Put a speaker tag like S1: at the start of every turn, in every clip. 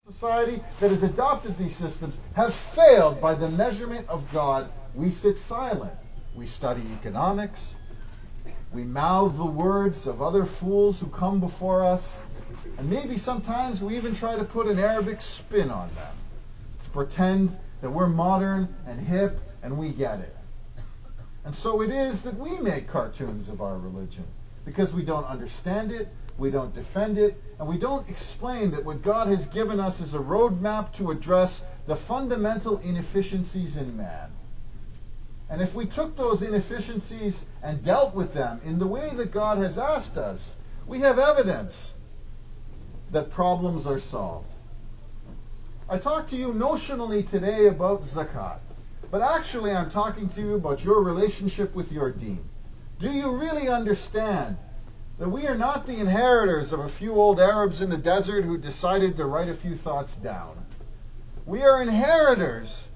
S1: Society that has adopted these systems have failed by the measurement of God. We sit silent. We study economics. We mouth the words of other fools who come before us. And maybe sometimes we even try to put an Arabic spin on them, to pretend that we're modern and hip and we get it. And so it is that we make cartoons of our religion, because we don't understand it, we don't defend it, and we don't explain that what God has given us is a roadmap to address the fundamental inefficiencies in man. And if we took those inefficiencies and dealt with them in the way that God has asked us, we have evidence that problems are solved. I talked to you notionally today about Zakat, but actually I'm talking to you about your relationship with your deen. Do you really understand that we are not the inheritors of a few old Arabs in the desert who decided to write a few thoughts down? We are inheritors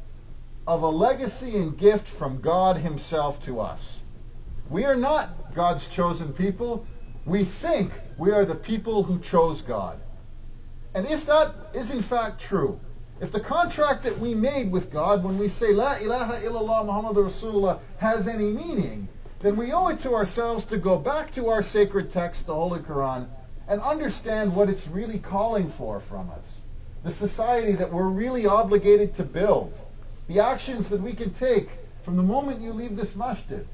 S1: of a legacy and gift from God Himself to us. We are not God's chosen people. We think we are the people who chose God. And if that is in fact true, if the contract that we made with God when we say La ilaha illallah Muhammadur Rasulullah has any meaning, then we owe it to ourselves to go back to our sacred text, the Holy Quran, and understand what it's really calling for from us. The society that we're really obligated to build. The actions that we can take from the moment you leave this masjid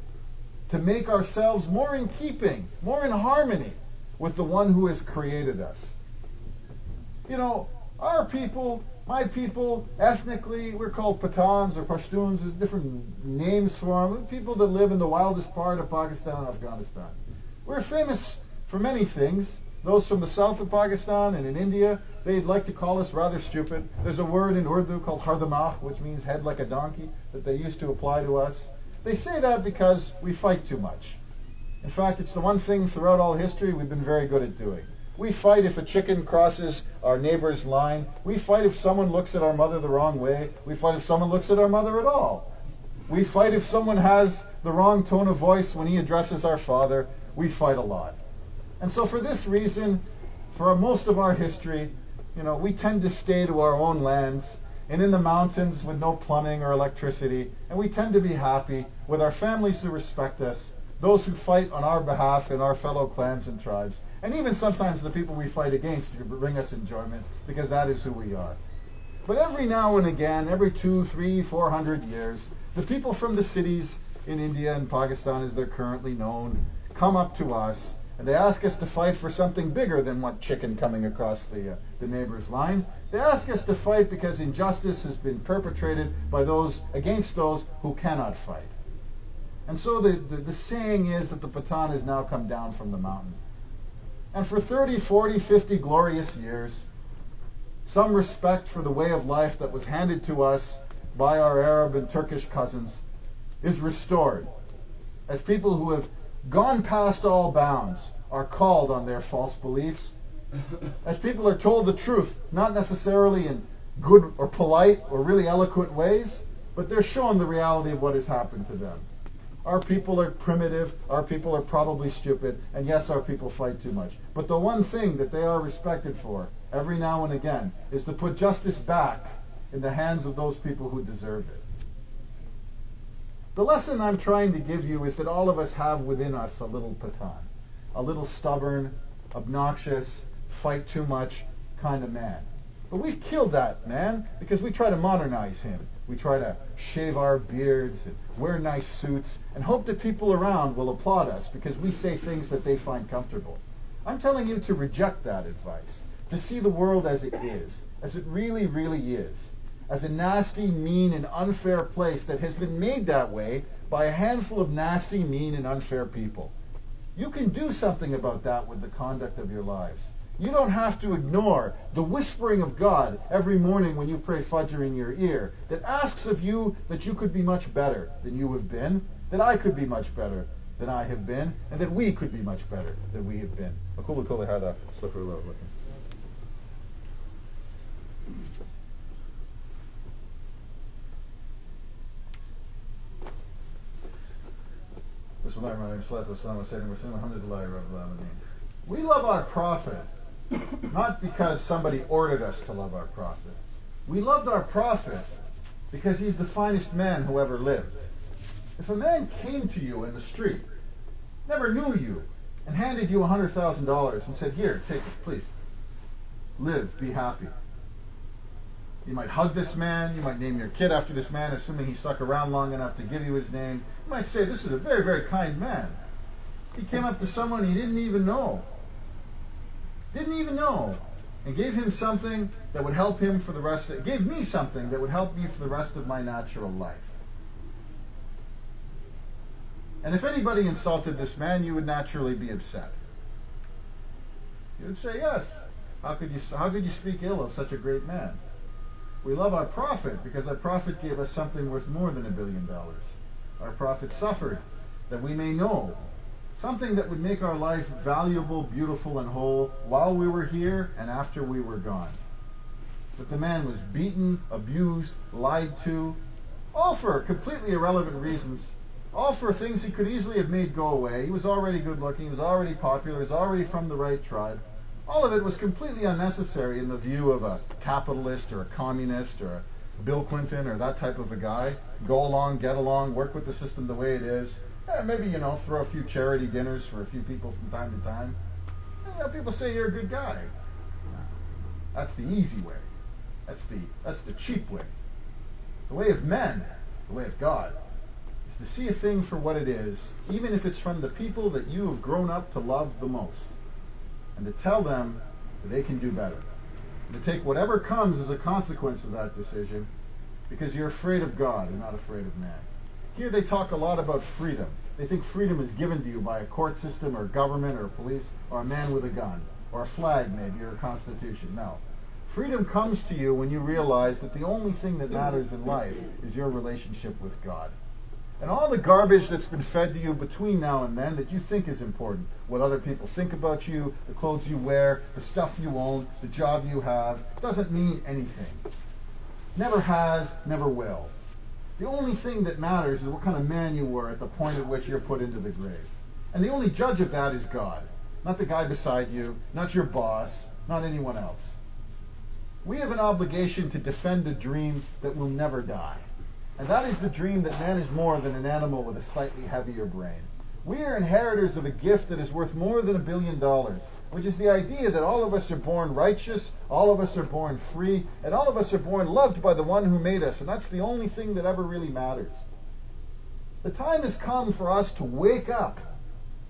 S1: to make ourselves more in keeping, more in harmony with the one who has created us. You know, our people, my people, ethnically, we're called Pathans or Pashtuns. There's different names for them. People that live in the wildest part of Pakistan and Afghanistan. We're famous for many things. Those from the south of Pakistan and in India, they'd like to call us rather stupid. There's a word in Urdu called hardamah, which means head like a donkey, that they used to apply to us. They say that because we fight too much. In fact, it's the one thing throughout all history we've been very good at doing. We fight if a chicken crosses our neighbor's line. We fight if someone looks at our mother the wrong way. We fight if someone looks at our mother at all. We fight if someone has the wrong tone of voice when he addresses our father. We fight a lot. And so for this reason, for most of our history, we tend to stay to our own lands and in the mountains with no plumbing or electricity. And we tend to be happy with our families who respect us, those who fight on our behalf in our fellow clans and tribes, and even sometimes the people we fight against to bring us enjoyment, because that is who we are. But every now and again, every 200, 300, 400 years, the people from the cities in India and Pakistan, as they're currently known, come up to us, and they ask us to fight for something bigger than one chicken coming across the neighbor's line. They ask us to fight because injustice has been perpetrated by those against those who cannot fight. And so the saying is that the Pathan has now come down from the mountain. And for 30, 40, 50 glorious years, some respect for the way of life that was handed to us by our Arab and Turkish cousins is restored, as people who have gone past all bounds are called on their false beliefs, as people are told the truth, not necessarily in good or polite or really eloquent ways, but they're shown the reality of what has happened to them. Our people are primitive, our people are probably stupid, and yes, our people fight too much. But the one thing that they are respected for, every now and again, is to put justice back in the hands of those people who deserve it. The lesson I'm trying to give you is that all of us have within us a little Pathan, a little stubborn, obnoxious, fight too much kind of man. But we've killed that man because we try to modernize him. We try to shave our beards and wear nice suits and hope that people around will applaud us because we say things that they find comfortable. I'm telling you to reject that advice, to see the world as it is, as it really, really is, as a nasty, mean, and unfair place that has been made that way by a handful of nasty, mean, and unfair people. You can do something about that with the conduct of your lives. You don't have to ignore the whispering of God every morning when you pray Fajr in your ear that asks of you that you could be much better than you have been, that I could be much better than I have been, and that we could be much better than we have been. أقول قولي هذا أستغفر الله لكم. We love our Prophet not because somebody ordered us to love our prophet. We loved our prophet because he's the finest man who ever lived. If a man came to you in the street, never knew you, and handed you $100,000 and said, "Here, take it, please. Live, be happy." You might hug this man, you might name your kid after this man, assuming he stuck around long enough to give you his name. You might say, "This is a very, very kind man." He came up to someone he didn't even know, and gave him something that would help him for the rest of, gave me something that would help me for the rest of my natural life. And if anybody insulted this man, you would naturally be upset. You would say, "Yes, how could you speak ill of such a great man?" We love our prophet because our prophet gave us something worth more than $1 billion. Our prophet suffered that we may know something that would make our life valuable, beautiful, and whole while we were here and after we were gone. But the man was beaten, abused, lied to, all for completely irrelevant reasons, all for things he could easily have made go away. He was already good looking, he was already popular, he was already from the right tribe. All of it was completely unnecessary in the view of a capitalist or a communist or a Bill Clinton or that type of a guy. Go along, get along, work with the system the way it is. Maybe, throw a few charity dinners for a few people from time to time. People say you're a good guy. No, that's the easy way. That's the cheap way. The way of men, the way of God, is to see a thing for what it is, even if it's from the people that you have grown up to love the most, and to tell them that they can do better. And to take whatever comes as a consequence of that decision, because you're afraid of God and not afraid of man. Here they talk a lot about freedom. They think freedom is given to you by a court system or government or police or a man with a gun or a flag maybe or a constitution. No. Freedom comes to you when you realize that the only thing that matters in life is your relationship with God. And all the garbage that's been fed to you between now and then that you think is important, what other people think about you, the clothes you wear, the stuff you own, the job you have, doesn't mean anything. Never has, never will. The only thing that matters is what kind of man you were at the point at which you're put into the grave. And the only judge of that is God. Not the guy beside you, not your boss, not anyone else. We have an obligation to defend a dream that will never die. And that is the dream that man is more than an animal with a slightly heavier brain. We are inheritors of a gift that is worth more than $1 billion, which is the idea that all of us are born righteous, all of us are born free, and all of us are born loved by the one who made us, and that's the only thing that ever really matters. The time has come for us to wake up,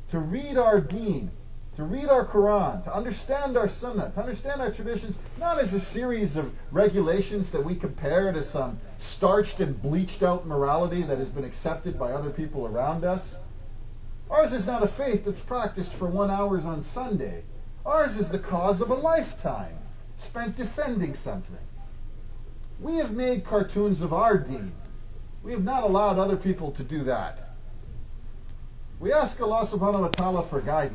S1: to read our deen, to read our Quran, to understand our Sunnah, to understand our traditions, not as a series of regulations that we compare to some starched and bleached out morality that has been accepted by other people around us. Ours is not a faith that's practiced for 1 hour on Sunday. Ours is the cause of a lifetime spent defending something. We have made cartoons of our deen. We have not allowed other people to do that. We ask Allah subhanahu wa ta'ala for guidance.